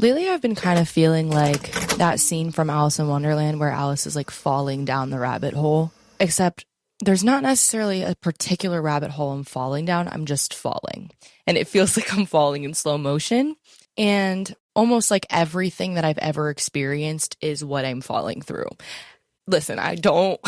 Lately, I've been kind of feeling like that scene from Alice in Wonderland where Alice is like falling down the rabbit hole, except there's not necessarily a particular rabbit hole I'm falling down. I'm just falling. And it feels like I'm falling in slow motion. And almost like everything that I've ever experienced is what I'm falling through. Listen, I don't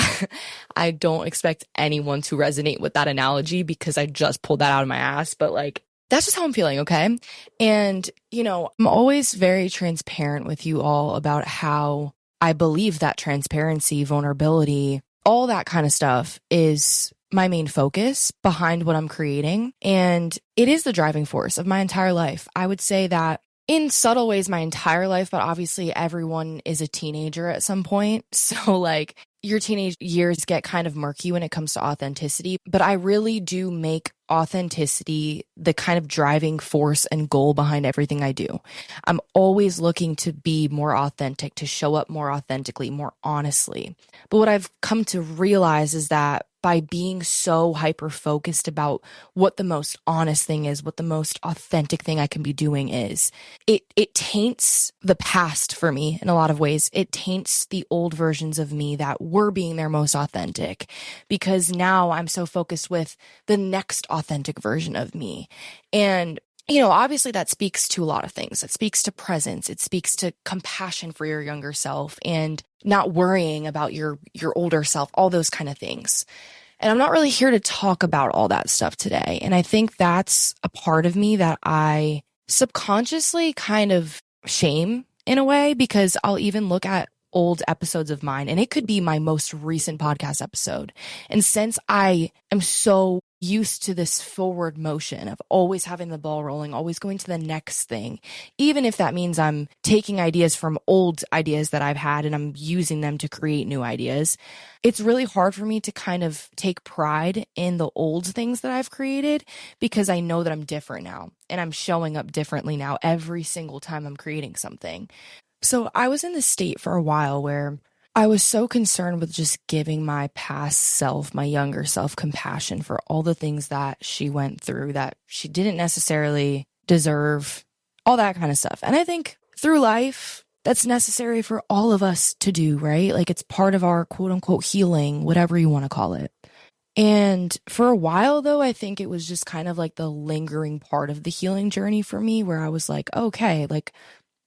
I don't expect anyone to resonate with that analogy because I just pulled that out of my ass, but like that's just how I'm feeling, okay? And I'm always very transparent with you all about how I believe that transparency, vulnerability, all that kind of stuff is my main focus behind what I'm creating, and it is the driving force of my entire life. I would say that in subtle ways my entire life, but obviously everyone is a teenager at some point. So like your teenage years get kind of murky when it comes to authenticity, but I really do make authenticity the kind of driving force and goal behind everything I do. I'm always looking to be more authentic, to show up more authentically, more honestly. But what I've come to realize is that by being so hyper focused about what the most honest thing is, what the most authentic thing I can be doing is, it taints the past for me in a lot of ways. It taints the old versions of me that were being their most authentic, because now I'm so focused with the next authentic version of me. And obviously that speaks to a lot of things. It speaks to presence. It speaks to compassion for your younger self and not worrying about your older self, all those kind of things. And I'm not really here to talk about all that stuff today. And I think that's a part of me that I subconsciously kind of shame in a way, because I'll even look at old episodes of mine, and it could be my most recent podcast episode. And since I am so used to this forward motion of always having the ball rolling, always going to the next thing, even if that means I'm taking ideas from old ideas that I've had and I'm using them to create new ideas, it's really hard for me to kind of take pride in the old things that I've created, because I know that I'm different now and I'm showing up differently now every single time I'm creating something. So I was in this state for a while where I was so concerned with just giving my past self, my younger self, compassion for all the things that she went through that she didn't necessarily deserve, all that kind of stuff. And I think through life, that's necessary for all of us to do, right? Like it's part of our quote unquote healing, whatever you want to call it. And for a while, though, I think it was just kind of like the lingering part of the healing journey for me, where I was like, okay, like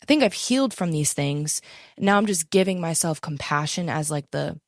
I think I've healed from these things. Now I'm just giving myself compassion as like the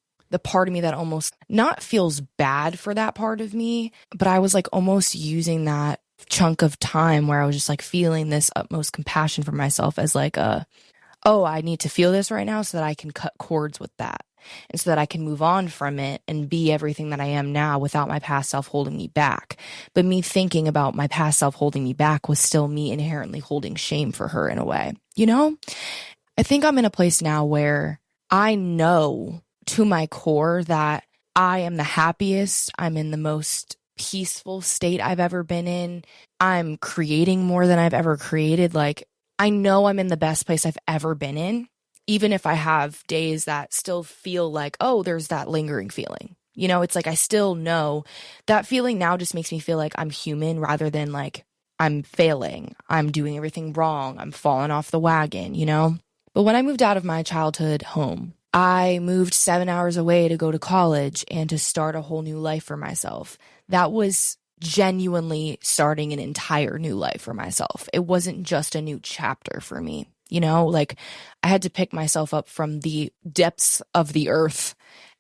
part of me that almost not feels bad for that part of me, but I was like almost using that chunk of time where I was just like feeling this utmost compassion for myself as like oh, I need to feel this right now so that I can cut cords with that. And so that I can move on from it and be everything that I am now without my past self holding me back. But me thinking about my past self holding me back was still me inherently holding shame for her in a way. I think I'm in a place now where I know to my core that I am the happiest. I'm in the most peaceful state I've ever been in. I'm creating more than I've ever created. Like, I know I'm in the best place I've ever been in, even if I have days that still feel like, oh, there's that lingering feeling. It's like I still know that feeling now just makes me feel like I'm human rather than like I'm failing, I'm doing everything wrong, I'm falling off the wagon. But when I moved out of my childhood home, I moved 7 hours away to go to college and to start a whole new life for myself. That was genuinely starting an entire new life for myself. It wasn't just a new chapter for me. Like I had to pick myself up from the depths of the earth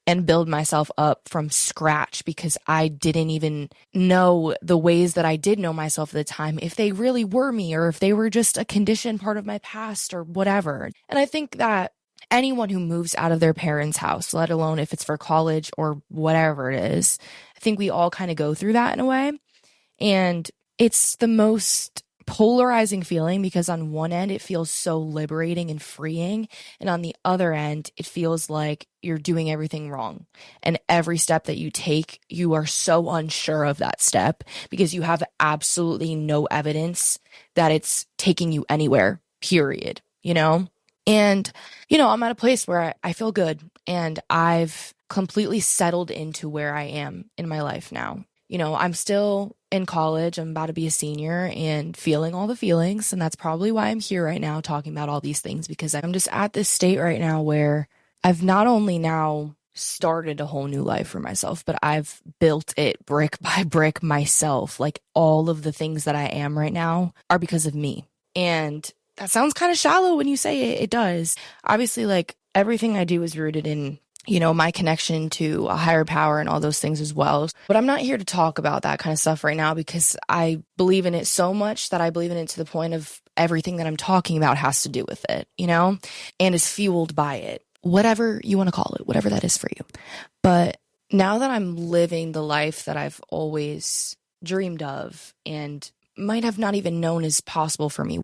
and build myself up from scratch, because I didn't even know the ways that I did know myself at the time, if they really were me or if they were just a conditioned part of my past or whatever. And I think that anyone who moves out of their parents' house, let alone if it's for college or whatever it is, I think we all kind of go through that in a way. And it's the most polarizing feeling, because on one end it feels so liberating and freeing, and on the other end it feels like you're doing everything wrong, and every step that you take you are so unsure of that step because you have absolutely no evidence that it's taking you anywhere, period. And I'm at a place where I feel good, and I've completely settled into where I am in my life now. I'm still in college. I'm about to be a senior and feeling all the feelings. And that's probably why I'm here right now talking about all these things, because I'm just at this state right now where I've not only now started a whole new life for myself, but I've built it brick by brick myself. Like all of the things that I am right now are because of me. And that sounds kind of shallow when you say it. It does. Obviously, like everything I do is rooted in, you know, my connection to a higher power and all those things as well. But I'm not here to talk about that kind of stuff right now because I believe in it so much that I believe in it to the point of everything that I'm talking about has to do with it, you know, and is fueled by it. Whatever you want to call it, whatever that is for you. But now that I'm living the life that I've always dreamed of and might have not even known is possible for me,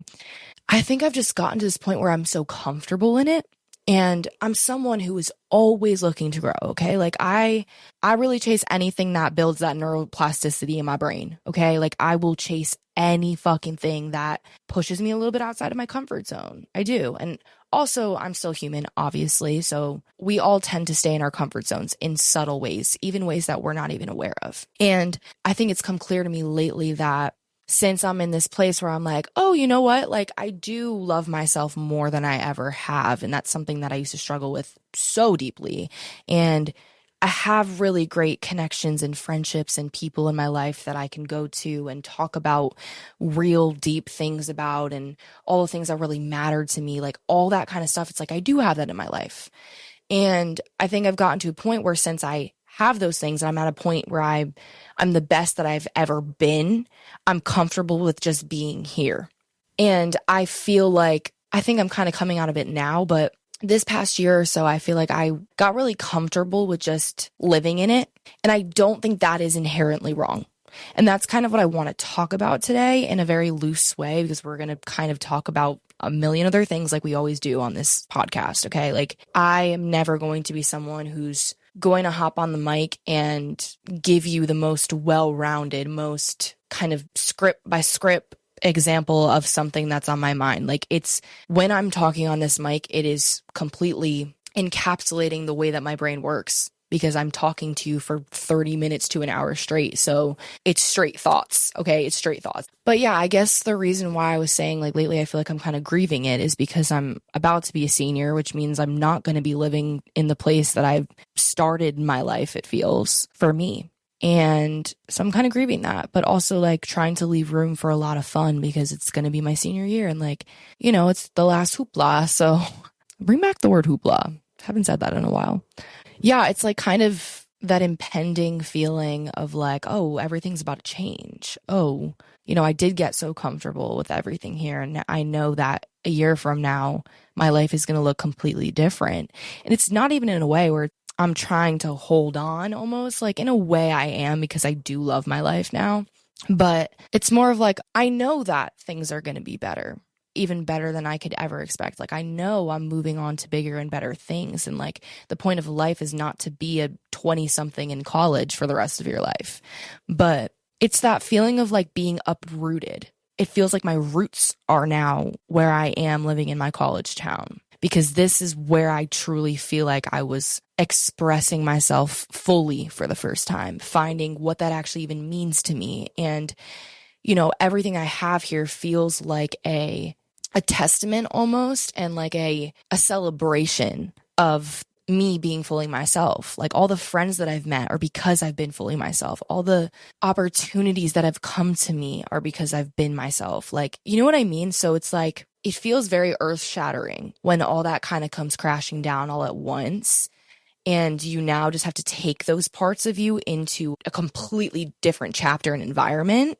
I think I've just gotten to this point where I'm so comfortable in it. And I'm someone who is always looking to grow, okay? Like I really chase anything that builds that neuroplasticity in my brain, okay? Like I will chase any fucking thing that pushes me a little bit outside of my comfort zone. I do. And also, I'm still human, obviously. So we all tend to stay in our comfort zones in subtle ways, even ways that we're not even aware of. And I think it's come clear to me lately that since I'm in this place where I'm like, oh, you know what? Like I do love myself more than I ever have. And that's something that I used to struggle with so deeply. And I have really great connections and friendships and people in my life that I can go to and talk about real deep things about and all the things that really mattered to me, like all that kind of stuff. It's like I do have that in my life. And I think I've gotten to a point where since I have those things and I'm at a point where I'm the best that I've ever been, I'm comfortable with just being here. And I feel like I think I'm kind of coming out of it now, but this past year or so, I feel like I got really comfortable with just living in it. And I don't think that is inherently wrong. And that's kind of what I want to talk about today in a very loose way, because we're going to kind of talk about a million other things like we always do on this podcast. Okay. Like I am never going to be someone who's going to hop on the mic and give you the most well-rounded, most kind of script by script example of something that's on my mind. Like it's when I'm talking on this mic, it is completely encapsulating the way that my brain works because I'm talking to you for 30 minutes to an hour straight. So it's straight thoughts. Okay. It's straight thoughts. But yeah, I guess the reason why I was saying like lately, I feel like I'm kind of grieving it is because I'm about to be a senior, which means I'm not going to be living in the place that I've started my life. It feels for me. And so I'm kind of grieving that, but also like trying to leave room for a lot of fun because it's going to be my senior year. And like, you know, it's the last hoopla. So bring back the word hoopla. Haven't said that in a while. Yeah, it's like kind of that impending feeling of like, oh, everything's about to change. Oh, you know, I did get so comfortable with everything here. And I know that a year from now, my life is going to look completely different. And it's not even in a way where I'm trying to hold on almost. Like in a way I am because I do love my life now. But it's more of like, I know that things are going to be better. Even better than I could ever expect. Like I know I'm moving on to bigger and better things. And like the point of life is not to be a 20 something in college for the rest of your life. But it's that feeling of like being uprooted. It feels like my roots are now where I am living in my college town, because this is where I truly feel like I was expressing myself fully for the first time, finding what that actually even means to me. And, you know, everything I have here feels like a testament almost, and like a celebration of me being fully myself. Like all the friends that I've met are because I've been fully myself. All the opportunities that have come to me are because I've been myself. Like, you know what I mean? So it's like, it feels very earth shattering when all that kind of comes crashing down all at once. And you now just have to take those parts of you into a completely different chapter and environment.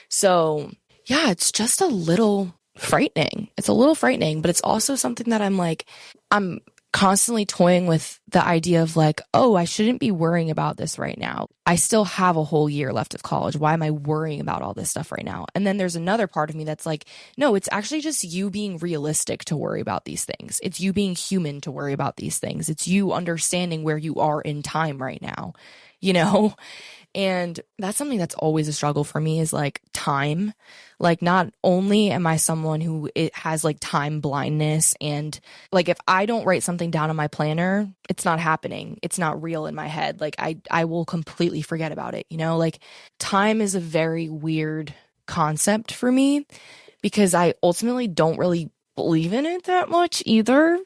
So yeah, it's just a little frightening. It's a little frightening, but it's also something that I'm constantly toying with the idea of like, oh, I shouldn't be worrying about this right now. I still have a whole year left of college. Why am I worrying about all this stuff right now? And then there's another part of me that's like, no, it's actually just you being realistic to worry about these things. It's you being human to worry about these things. It's you understanding where you are in time right now. you know? And that's something that's always a struggle for me is like time. Like, not only am I someone who it has like time blindness, and like if I don't write something down on my planner, it's not happening. It's not real in my head. Like I will completely forget about it, you know? Like time is a very weird concept for me because I ultimately don't really believe in it that much either.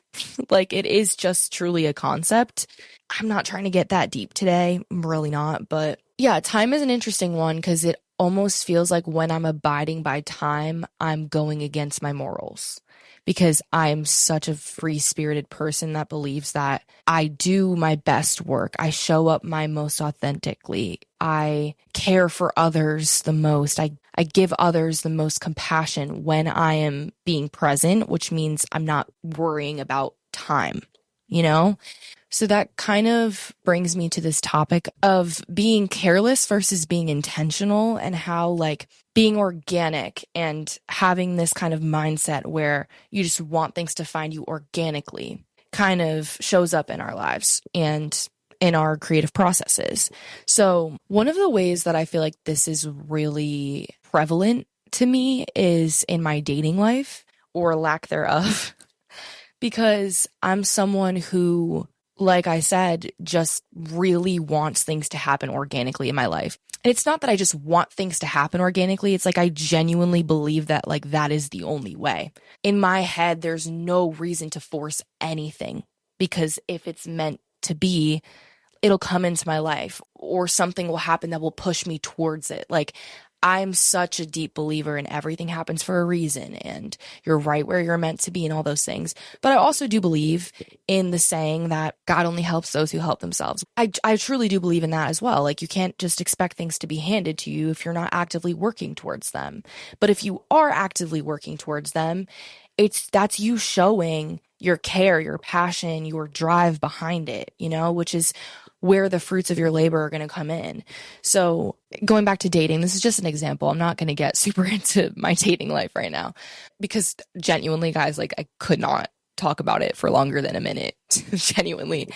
Like it is just truly a concept. I'm not trying to get that deep today. I'm really not. But yeah, time is an interesting one because it almost feels like when I'm abiding by time, I'm going against my morals because I'm such a free spirited person that believes that I do my best work. I show up my most authentically. I care for others the most. I give others the most compassion when I am being present, which means I'm not worrying about time, you know? So that kind of brings me to this topic of being careless versus being intentional, and how like being organic and having this kind of mindset where you just want things to find you organically kind of shows up in our lives and in our creative processes. So one of the ways that I feel like this is really prevalent to me is in my dating life, or lack thereof, because I'm someone who, like I said, just really wants things to happen organically in my life. And it's not that I just want things to happen organically. It's like I genuinely believe that like that is the only way. In my head, there's no reason to force anything, because if it's meant to be, it'll come into my life, or something will happen that will push me towards it. Like I'm such a deep believer in everything happens for a reason, and you're right where you're meant to be and all those things. But I also do believe in the saying that God only helps those who help themselves. I truly do believe in that as well. Like you can't just expect things to be handed to you if you're not actively working towards them. But if you are actively working towards them, that's you showing your care, your passion, your drive behind it, you know, which is where the fruits of your labor are going to come in. So going back to dating, this is just an example. I'm not going to get super into my dating life right now because genuinely, guys, like I could not talk about it for longer than a minute, genuinely.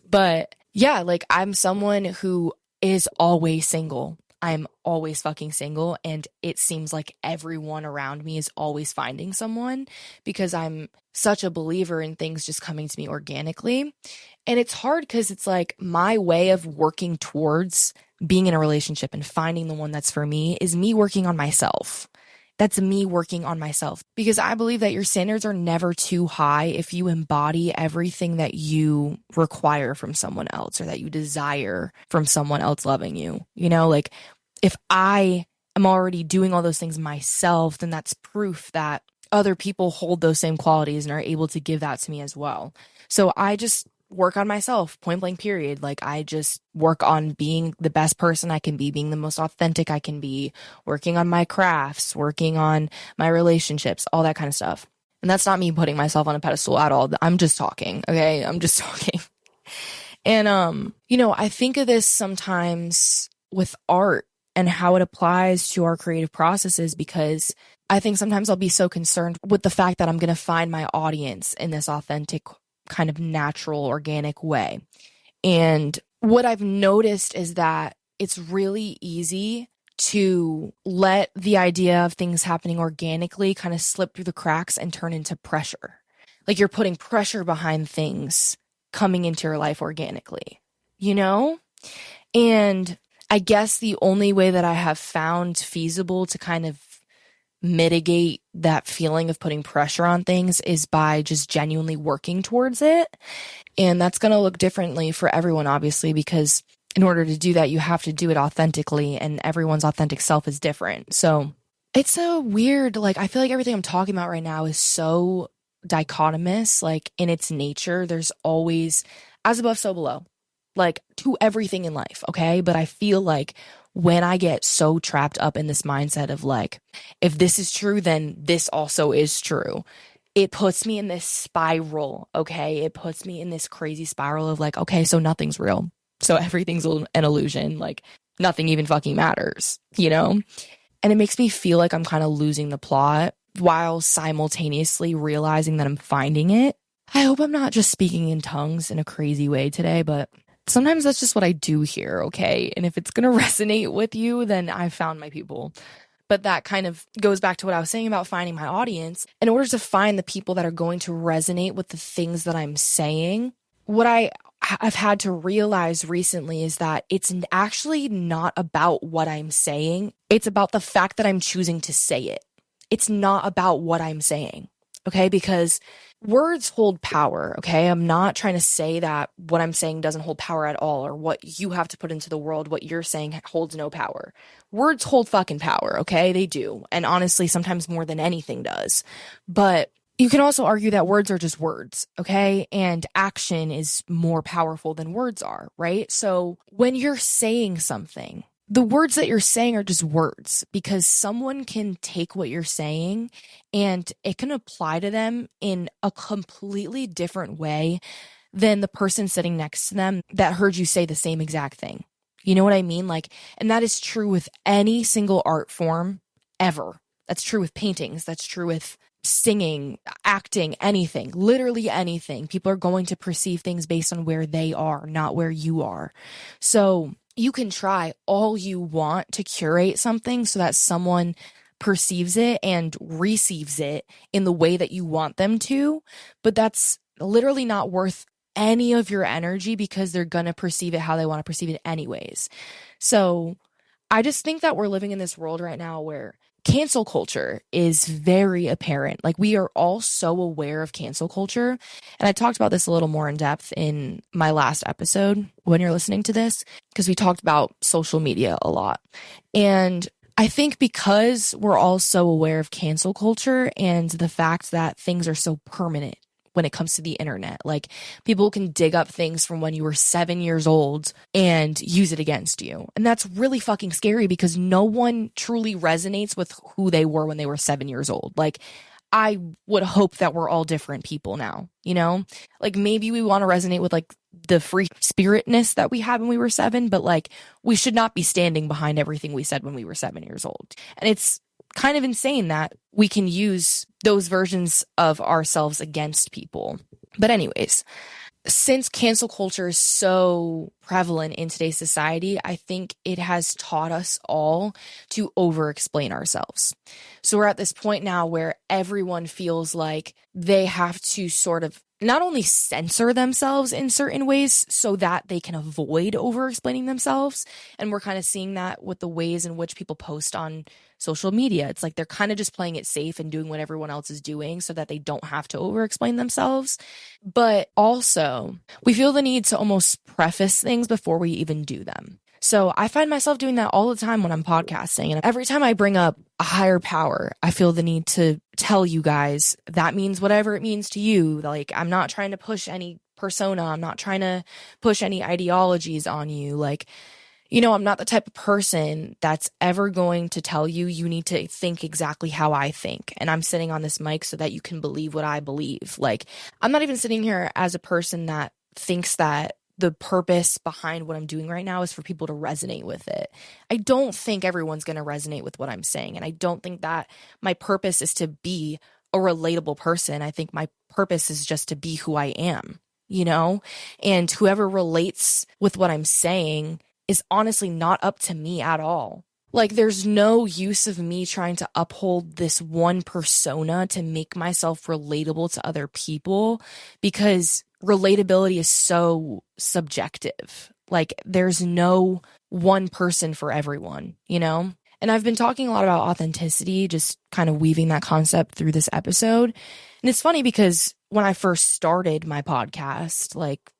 But yeah, like I'm someone who is always single. I'm always fucking single, and it seems like everyone around me is always finding someone because I'm such a believer in things just coming to me organically. And it's hard because it's like my way of working towards being in a relationship and finding the one that's for me is me working on myself. That's me working on myself, because I believe that your standards are never too high if you embody everything that you require from someone else, or that you desire from someone else loving you. You know, like if I am already doing all those things myself, then that's proof that other people hold those same qualities and are able to give that to me as well. So I just work on myself, point blank period. Like I just work on being the best person I can be, being the most authentic I can be, working on my crafts, working on my relationships, all that kind of stuff. And that's not me putting myself on a pedestal at all. I'm just talking, okay? I'm just talking. And you know, I think of this sometimes with art and how it applies to our creative processes, because I think sometimes I'll be so concerned with the fact that I'm going to find my audience in this authentic, kind of natural, organic way. And what I've noticed is that it's really easy to let the idea of things happening organically kind of slip through the cracks and turn into pressure. Like you're putting pressure behind things coming into your life organically, you know? And I guess the only way that I have found feasible to kind of mitigate that feeling of putting pressure on things is by just genuinely working towards it. And that's going to look differently for everyone, obviously, because in order to do that, you have to do it authentically, and everyone's authentic self is different. So it's a weird, like, I feel like everything I'm talking about right now is so dichotomous, like in its nature. There's always as above, so below, like to everything in life. Okay. But I feel like when I get so trapped up in this mindset of like, if this is true, then this also is true, it puts me in this spiral. Okay. It puts me in this crazy spiral of like, okay, so nothing's real. So everything's an illusion. Like nothing even fucking matters, you know? And it makes me feel like I'm kind of losing the plot while simultaneously realizing that I'm finding it. I hope I'm not just speaking in tongues in a crazy way today, but sometimes that's just what I do here, okay? And if it's going to resonate with you, then I've found my people. But that kind of goes back to what I was saying about finding my audience. In order to find the people that are going to resonate with the things that I'm saying, what I've had to realize recently is that it's actually not about what I'm saying. It's about the fact that I'm choosing to say it. It's not about what I'm saying, okay? Because words hold power, okay? I'm not trying to say that what I'm saying doesn't hold power at all, or what you have to put into the world, what you're saying holds no power. Words hold fucking power, okay? They do. And honestly, sometimes more than anything does. But you can also argue that words are just words, okay? And action is more powerful than words are, right? So when you're saying something, the words that you're saying are just words, because someone can take what you're saying and it can apply to them in a completely different way than the person sitting next to them that heard you say the same exact thing. You know what I mean? Like, and that is true with any single art form ever. That's true with paintings. That's true with singing, acting, anything, literally anything. People are going to perceive things based on where they are, not where you are. So you can try all you want to curate something so that someone perceives it and receives it in the way that you want them to, but that's literally not worth any of your energy, because they're going to perceive it how they want to perceive it anyways. So I just think that we're living in this world right now where cancel culture is very apparent. Like, we are all so aware of cancel culture. And I talked about this a little more in depth in my last episode when you're listening to this, because we talked about social media a lot. And I think because we're all so aware of cancel culture and the fact that things are so permanent when it comes to the internet, like, people can dig up things from when you were 7 years old and use it against you. And that's really fucking scary, because no one truly resonates with who they were when they were 7 years old. Like, I would hope that we're all different people now, you know? Like, maybe we want to resonate with like the free spiritness that we had when we were 7, but like, we should not be standing behind everything we said when we were 7 years old. And it's kind of insane that we can use those versions of ourselves against people. But anyways, since cancel culture is so prevalent in today's society, I think it has taught us all to over-explain ourselves. So we're at this point now where everyone feels like they have to sort of not only censor themselves in certain ways so that they can avoid over-explaining themselves. And we're kind of seeing that with the ways in which people post on social media. It's like they're kind of just playing it safe and doing what everyone else is doing so that they don't have to over-explain themselves. But also, we feel the need to almost preface things before we even do them. So I find myself doing that all the time when I'm podcasting. And every time I bring up a higher power, I feel the need to tell you guys that means whatever it means to you. Like, I'm not trying to push any persona. I'm not trying to push any ideologies on you. Like, you know, I'm not the type of person that's ever going to tell you you need to think exactly how I think. And I'm sitting on this mic so that you can believe what I believe. Like, I'm not even sitting here as a person that thinks that the purpose behind what I'm doing right now is for people to resonate with it. I don't think everyone's going to resonate with what I'm saying. And I don't think that my purpose is to be a relatable person. I think my purpose is just to be who I am, you know? And whoever relates with what I'm saying is honestly not up to me at all. Like, there's no use of me trying to uphold this one persona to make myself relatable to other people, because relatability is so subjective. Like, there's no one person for everyone, you know? And I've been talking a lot about authenticity, just kind of weaving that concept through this episode. And it's funny because when I first started my podcast, like,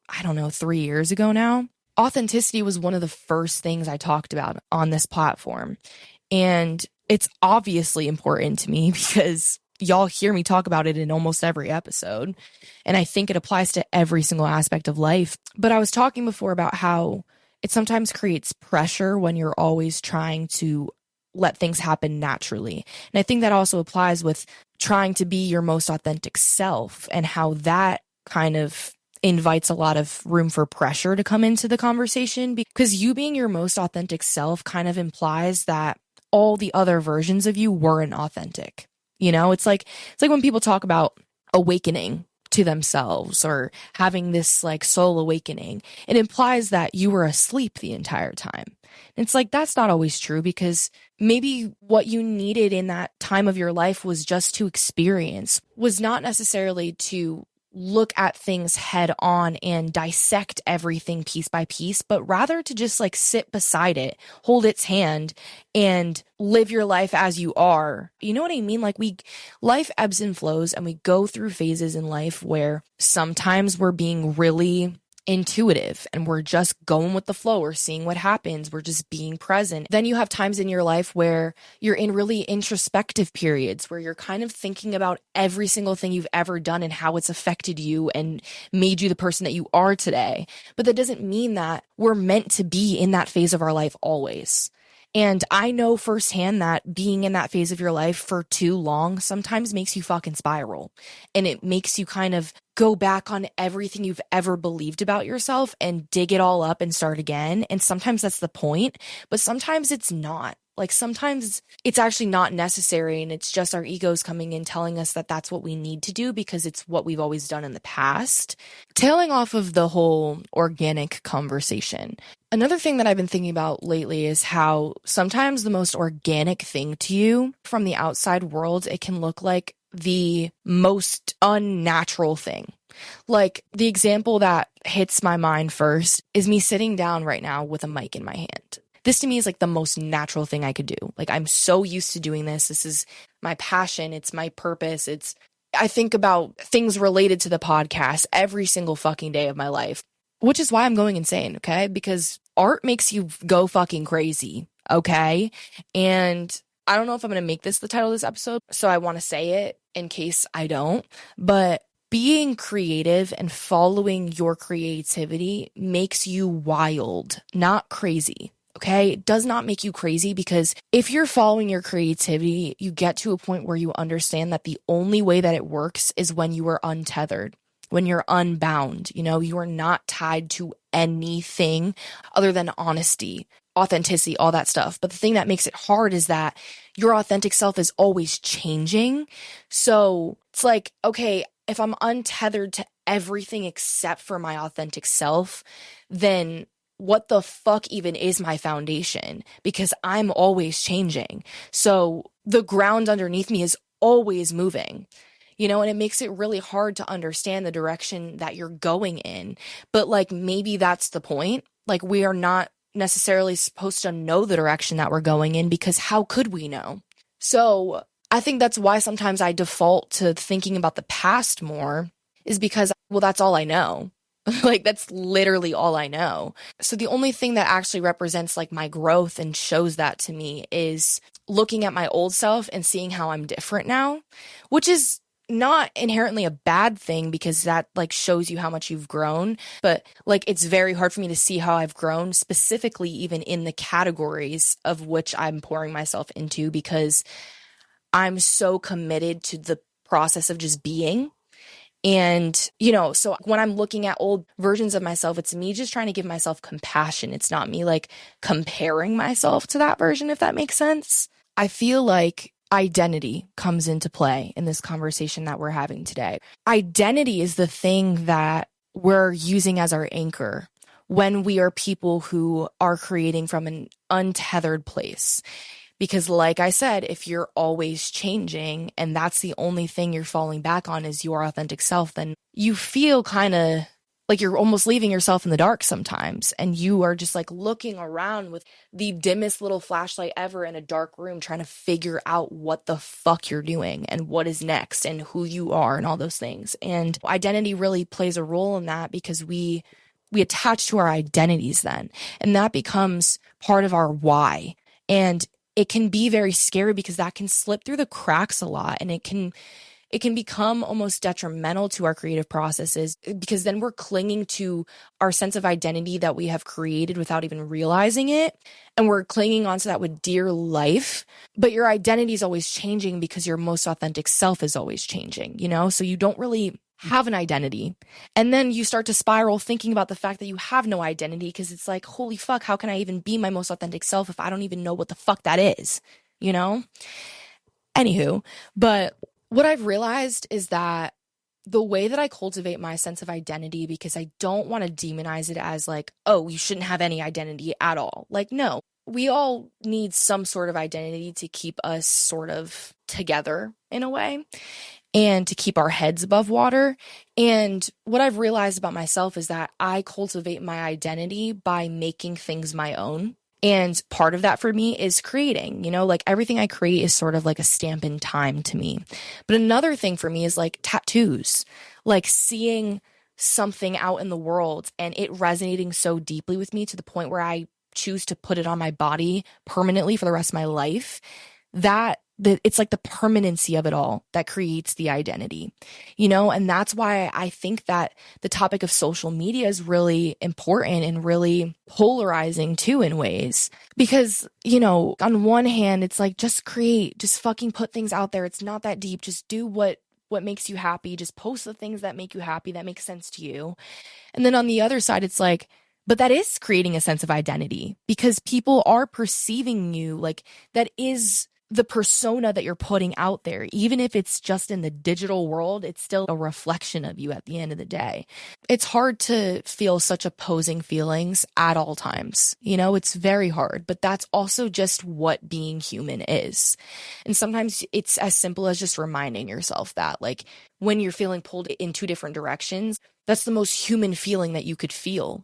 I don't know, 3 years ago now, authenticity was one of the first things I talked about on this platform. And it's obviously important to me because y'all hear me talk about it in almost every episode. And I think it applies to every single aspect of life. But I was talking before about how it sometimes creates pressure when you're always trying to let things happen naturally. And I think that also applies with trying to be your most authentic self, and how that kind of invites a lot of room for pressure to come into the conversation, because you being your most authentic self kind of implies that all the other versions of you weren't authentic. You know, it's like when people talk about awakening to themselves or having this like soul awakening, it implies that you were asleep the entire time. It's like, that's not always true, because maybe what you needed in that time of your life was just to experience, was not necessarily to look at things head on and dissect everything piece by piece, but rather to just like sit beside it, hold its hand, and live your life as you are. You know what I mean? Like, life ebbs and flows, and we go through phases in life where sometimes we're being really intuitive and we're just going with the flow. We're seeing what happens. We're just being present. Then you have times in your life where you're in really introspective periods where you're kind of thinking about every single thing you've ever done and how it's affected you and made you the person that you are today. But that doesn't mean that we're meant to be in that phase of our life always. And I know firsthand that being in that phase of your life for too long sometimes makes you fucking spiral. And it makes you kind of go back on everything you've ever believed about yourself and dig it all up and start again. And sometimes that's the point, but sometimes it's not. Like, sometimes it's actually not necessary, and it's just our egos coming in telling us that that's what we need to do because it's what we've always done in the past. Tailing off of the whole organic conversation, another thing that I've been thinking about lately is how sometimes the most organic thing to you from the outside world, it can look like the most unnatural thing. Like, the example that hits my mind first is me sitting down right now with a mic in my hand. This to me is like the most natural thing I could do. Like, I'm so used to doing this. This is my passion. It's my purpose. I think about things related to the podcast every single fucking day of my life, which is why I'm going insane, okay? Because art makes you go fucking crazy, okay? And I don't know if I'm going to make this the title of this episode, so I want to say it in case I don't, but being creative and following your creativity makes you wild, not crazy. Okay, it does not make you crazy, because if you're following your creativity, you get to a point where you understand that the only way that it works is when you are untethered, when you're unbound. You know, you are not tied to anything other than honesty, authenticity, all that stuff. But the thing that makes it hard is that your authentic self is always changing. So it's like, okay, if I'm untethered to everything except for my authentic self, then what the fuck even is my foundation? Because I'm always changing. So the ground underneath me is always moving, you know, and it makes it really hard to understand the direction that you're going in. But like, maybe that's the point. Like, we are not necessarily supposed to know the direction that we're going in, because how could we know? So I think that's why sometimes I default to thinking about the past more, is because, well, that's all I know. Like, that's literally all I know. So the only thing that actually represents like my growth and shows that to me is looking at my old self and seeing how I'm different now, which is not inherently a bad thing, because that like shows you how much you've grown. But like, it's very hard for me to see how I've grown, specifically even in the categories of which I'm pouring myself into, because I'm so committed to the process of just being. And, you know, so when I'm looking at old versions of myself, it's me just trying to give myself compassion. It's not me like comparing myself to that version, if that makes sense. I feel like identity comes into play in this conversation that we're having today. Identity is the thing that we're using as our anchor when we are people who are creating from an untethered place. Because like I said, if you're always changing and that's the only thing you're falling back on is your authentic self, then you feel kind of like you're almost leaving yourself in the dark sometimes. And you are just like looking around with the dimmest little flashlight ever in a dark room, trying to figure out what the fuck you're doing and what is next and who you are and all those things. And identity really plays a role in that, because we attach to our identities then, and that becomes part of our why. And it can be very scary, because that can slip through the cracks a lot, and it can become almost detrimental to our creative processes, because then we're clinging to our sense of identity that we have created without even realizing it, and we're clinging onto that with dear life. But your identity is always changing, because your most authentic self is always changing, you know? So you don't really have an identity. And then you start to spiral thinking about the fact that you have no identity, because it's like, holy fuck, how can I even be my most authentic self if I don't even know what the fuck that is, you know? Anywho, but what I've realized is that the way that I cultivate my sense of identity, because I don't want to demonize it as like, oh, you shouldn't have any identity at all. Like, no, we all need some sort of identity to keep us sort of together in a way and to keep our heads above water. And what I've realized about myself is that I cultivate my identity by making things my own. And part of that for me is creating, like everything I create is sort of like a stamp in time to me. But another thing for me is like tattoos, like seeing something out in the world and it resonating so deeply with me to the point where I choose to put it on my body permanently for the rest of my life. It's like the permanency of it all that creates the identity, and that's why I think that the topic of social media is really important and really polarizing too in ways, because, on one hand, it's like, just create, just fucking put things out there. It's not that deep. Just do what makes you happy. Just post the things that make you happy, that make sense to you. And then on the other side, it's like, but that is creating a sense of identity because people are perceiving you, like that is the persona that you're putting out there. Even if it's just in the digital world, it's still a reflection of you at the end of the day. It's hard to feel such opposing feelings at all times. It's very hard, but that's also just what being human is. And sometimes it's as simple as just reminding yourself that, like, when you're feeling pulled in two different directions, that's the most human feeling that you could feel,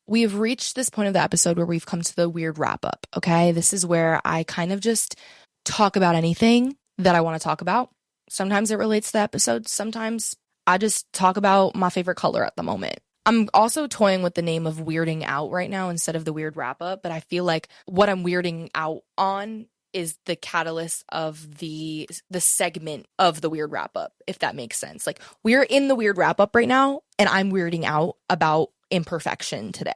We have reached this point of the episode where we've come to the weird wrap up, okay? This is where I kind of just talk about anything that I want to talk about. Sometimes it relates to the episode. Sometimes I just talk about my favorite color at the moment. I'm also toying with the name of weirding out right now instead of the weird wrap up, but I feel like what I'm weirding out on is the catalyst of the segment of the weird wrap up, if that makes sense. Like, we're in the weird wrap up right now, and I'm weirding out about imperfection today.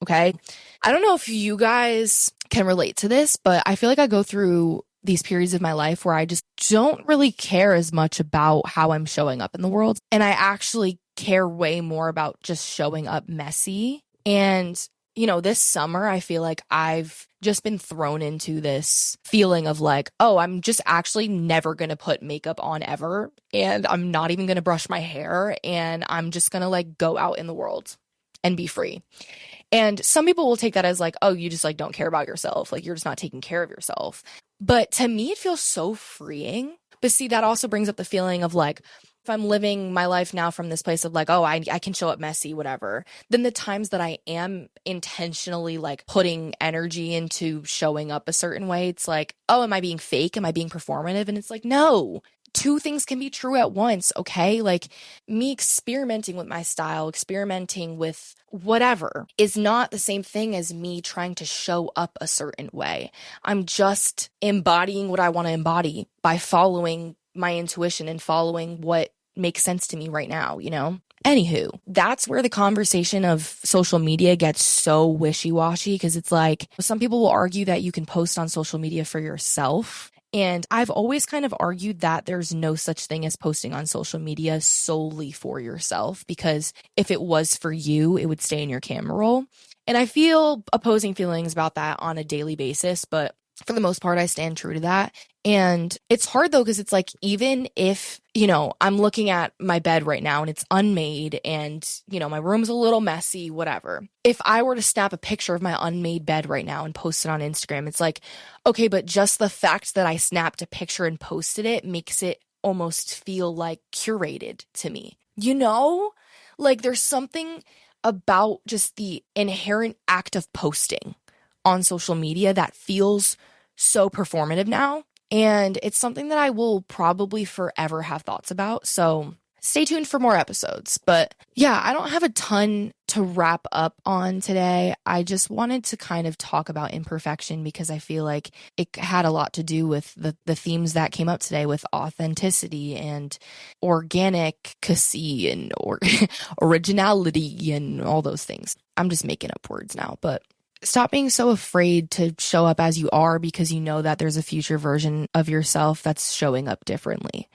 Okay. I don't know if you guys can relate to this, but I feel like I go through these periods of my life where I just don't really care as much about how I'm showing up in the world. And I actually care way more about just showing up messy. And, this summer, I feel like I've just been thrown into this feeling of like, oh, I'm just actually never going to put makeup on ever. And I'm not even going to brush my hair. And I'm just going to like go out in the world and be free. And some people will take that as like, oh, you just like don't care about yourself. Like, you're just not taking care of yourself. But to me, it feels so freeing. But see, that also brings up the feeling of like, if I'm living my life now from this place of like, oh, I can show up messy, whatever, then the times that I am intentionally like putting energy into showing up a certain way, it's like, oh, am I being fake? Am I being performative? And it's like, no. Two things can be true at once, okay? Like, me experimenting with my style, experimenting with whatever is not the same thing as me trying to show up a certain way. I'm just embodying what I want to embody by following my intuition and following what makes sense to me right now, Anywho, that's where the conversation of social media gets so wishy-washy, because it's like, some people will argue that you can post on social media for yourself. And I've always kind of argued that there's no such thing as posting on social media solely for yourself, because if it was for you, it would stay in your camera roll. And I feel opposing feelings about that on a daily basis, but for the most part, I stand true to that. And it's hard though, because it's like, even if, I'm looking at my bed right now and it's unmade and, my room's a little messy, whatever. If I were to snap a picture of my unmade bed right now and post it on Instagram, it's like, okay, but just the fact that I snapped a picture and posted it makes it almost feel like curated to me. Like, there's something about just the inherent act of posting on social media that feels so performative now. And it's something that I will probably forever have thoughts about. So stay tuned for more episodes. But yeah, I don't have a ton to wrap up on today. I just wanted to kind of talk about imperfection because I feel like it had a lot to do with the themes that came up today, with authenticity and organic-cacy and originality and all those things. I'm just making up words now, but stop being so afraid to show up as you are, because you know that there's a future version of yourself that's showing up differently.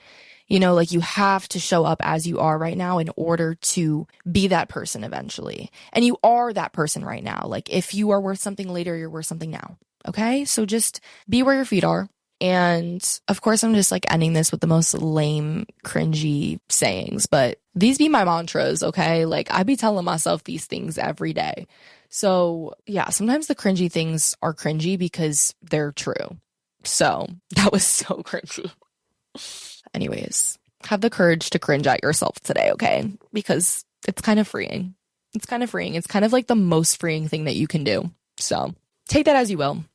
Like, you have to show up as you are right now in order to be that person eventually. And you are that person right now. Like, if you are worth something later, you're worth something now. Okay? So just be where your feet are. And of course, I'm just like ending this with the most lame, cringy sayings, but these be my mantras, okay? Like I be telling myself these things every day. So yeah, sometimes the cringy things are cringy because they're true. So that was so cringy. Anyways, have the courage to cringe at yourself today, okay? Because it's kind of freeing. It's kind of freeing. It's kind of like the most freeing thing that you can do. So take that as you will.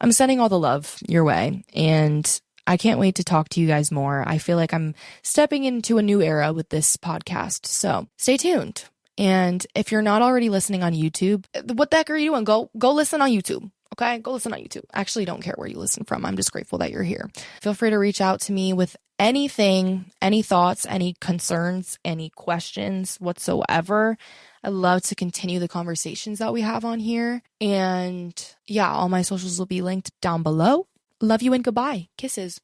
I'm sending all the love your way, and I can't wait to talk to you guys more. I feel like I'm stepping into a new era with this podcast. So stay tuned. And if you're not already listening on YouTube, what the heck are you doing? Go listen on YouTube. Okay, go listen on YouTube. I actually don't care where you listen from. I'm just grateful that you're here. Feel free to reach out to me with anything, any thoughts, any concerns, any questions whatsoever. I love to continue the conversations that we have on here. And yeah, all my socials will be linked down below. Love you and goodbye. Kisses.